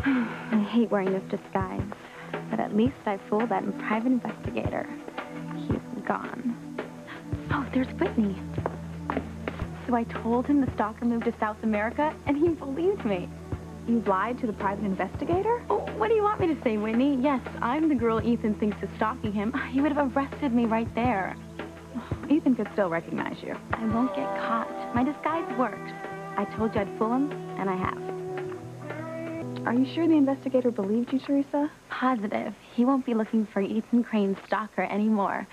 I hate wearing this disguise, but at least I fooled that private investigator. He's gone. Oh, there's Whitney. So I told him the stalker moved to South America, and he believed me. You lied to the private investigator? Oh, what do you want me to say, Whitney? Yes, I'm the girl Ethan thinks is stalking him. He would have arrested me right there. Ethan could still recognize you. I won't get caught. My disguise works. I told you I'd fool him, and I have. Are you sure the investigator believed you, Theresa? Positive. He won't be looking for Ethan Crane's stalker anymore.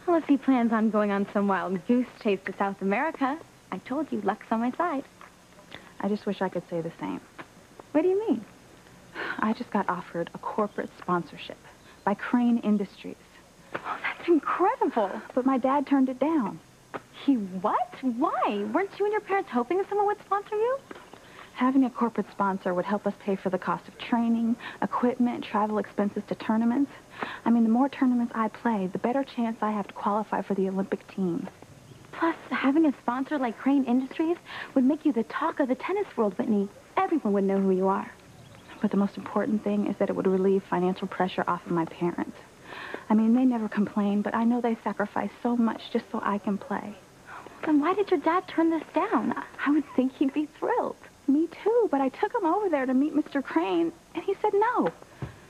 Unless he plans on going on some wild goose chase to South America. I told you, luck's on my side. I just wish I could say the same. What do you mean? I just got offered a corporate sponsorship by Crane Industries. Oh, that's incredible. But my dad turned it down. He what? Why? Weren't you and your parents hoping someone would sponsor you? Having a corporate sponsor would help us pay for the cost of training, equipment, travel expenses to tournaments. I mean, the more tournaments I play, the better chance I have to qualify for the Olympic team. Plus, having a sponsor like Crane Industries would make you the talk of the tennis world, Whitney. Everyone would know who you are. But the most important thing is that it would relieve financial pressure off of my parents. I mean, they never complain, but I know they sacrifice so much just so I can play. Then why did your dad turn this down? I would think he'd be thrilled. Me too, but I took him over there to meet Mr. Crane, and he said no.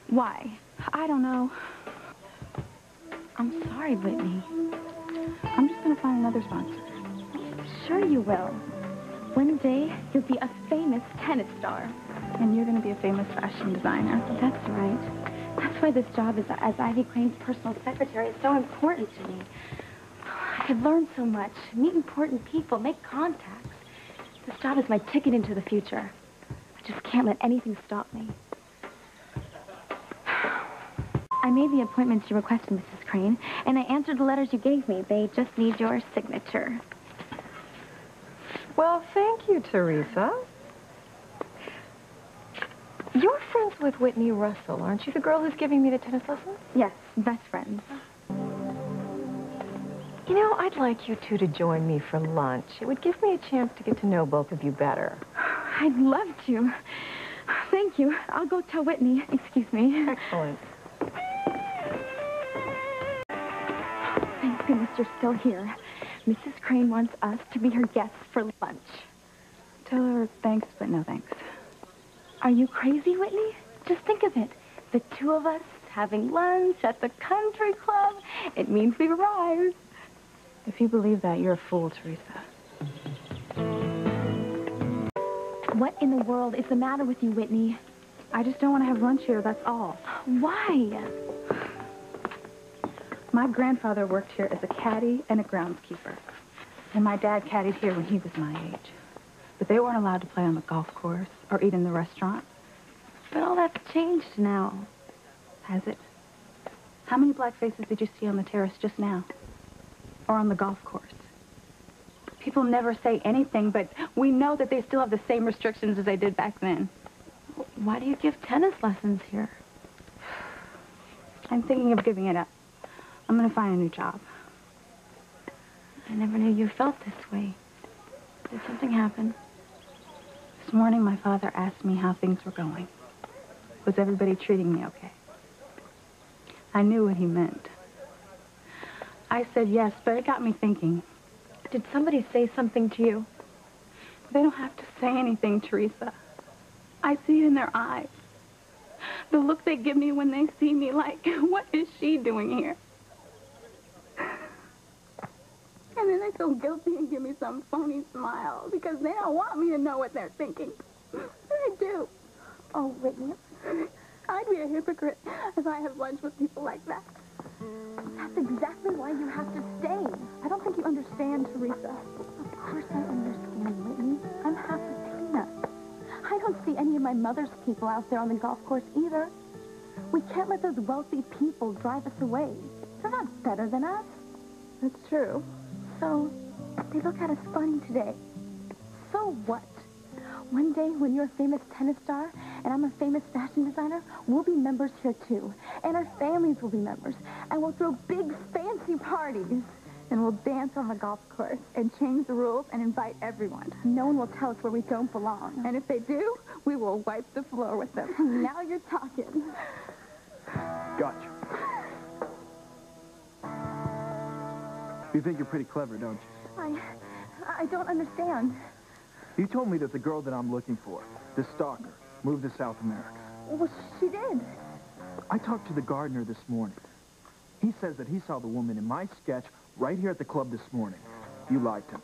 Why? I don't know. I'm sorry, Whitney. I'm just going to find another sponsor. Sure you will. One day, you'll be a famous tennis star. And you're going to be a famous fashion designer. That's right. That's why this job as Ivy Crane's personal secretary is so important to me. I could learn so much, meet important people, make contacts. This job is my ticket into the future. I just can't let anything stop me. I made the appointments you requested, Mrs. Crane, and I answered the letters you gave me. They just need your signature. Well, thank you, Theresa. You're friends with Whitney Russell, aren't you? The girl who's giving me the tennis lessons? Yes, best friends. You know, I'd like you two to join me for lunch. It would give me a chance to get to know both of you better. I'd love to. Thank you. I'll go tell Whitney. Excuse me. Excellent. Thank goodness you're still here. Mrs. Crane wants us to be her guests for lunch. Tell her thanks, but no thanks. Are you crazy, Whitney? Just think of it. The two of us having lunch at the country club. It means we've arrived. If you believe that, you're a fool, Theresa. What in the world is the matter with you, Whitney? I just don't want to have lunch here, that's all. Why? My grandfather worked here as a caddy and a groundskeeper. And my dad caddied here when he was my age. But they weren't allowed to play on the golf course or eat in the restaurant. But all that's changed now. Has it? How many black faces did you see on the terrace just now? Or on the golf course? People never say anything, but we know that they still have the same restrictions as they did back then. Why do you give tennis lessons here? I'm thinking of giving it up. I'm going to find a new job. I never knew you felt this way. Did something happen? This morning, my father asked me how things were going. Was everybody treating me okay? I knew what he meant. I said yes, but it got me thinking. Did somebody say something to you? They don't have to say anything, Theresa. I see it in their eyes. The look they give me when they see me, like, what is she doing here? And then they feel guilty and give me some phony smile because they don't want me to know what they're thinking. But I do. Oh, Whitney, I'd be a hypocrite if I had lunch with people like that. That's exactly why you have to stay. I don't think you understand, Theresa. Of course I understand, Whitney. I'm half Latina. I don't see any of my mother's people out there on the golf course either. We can't let those wealthy people drive us away. They're not better than us. That's true. So, they look at us funny today. So what? One day, when you're a famous tennis star and I'm a famous fashion designer, we'll be members here too. And our families will be members. And we'll throw big, fancy parties. And we'll dance on the golf course and change the rules and invite everyone. No one will tell us where we don't belong. And if they do, we will wipe the floor with them. Now you're talking. Gotcha. You think you're pretty clever, don't you? I don't understand. You told me that the girl that I'm looking for, this stalker, moved to South America. Well, she did. I talked to the gardener this morning. He says that he saw the woman in my sketch right here at the club this morning. You lied to me.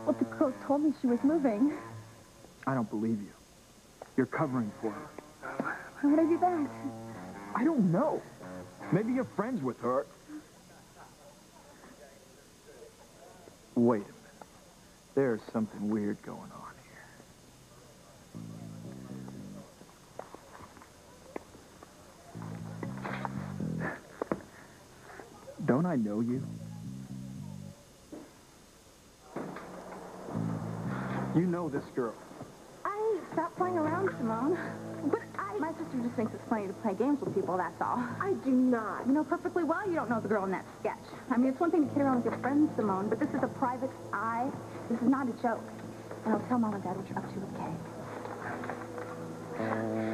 Well, the girl told me she was moving. I don't believe you. You're covering for her. Why would I do that? I don't know. Maybe you're friends with her. Wait a minute. There's something weird going on here. Don't I know you? You know this girl. Stop playing around, Simone. But my sister just thinks it's funny to play games with people, that's all. I do not. You know perfectly well you don't know the girl in that sketch. I mean, it's one thing to kid around with your friends, Simone, but this is a private eye. This is not a joke. And I'll tell Mom and Dad what you're up to with Kay.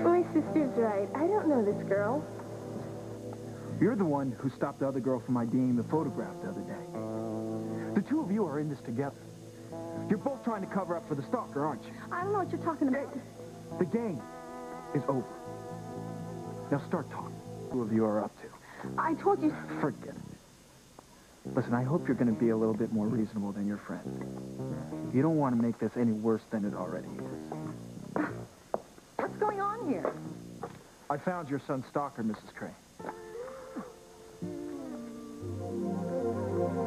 My sister's right. I don't know this girl. You're the one who stopped the other girl from IDing the photograph the other day. The two of you are in this together. You're both trying to cover up for the stalker, aren't you? I don't know what you're talking about. The game is over. Now start talking. What two of you are up to. I told you... Forget it. Listen, I hope you're going to be a little bit more reasonable than your friend. You don't want to make this any worse than it already is. What's going on here? I found your son's stalker, Mrs. Crane.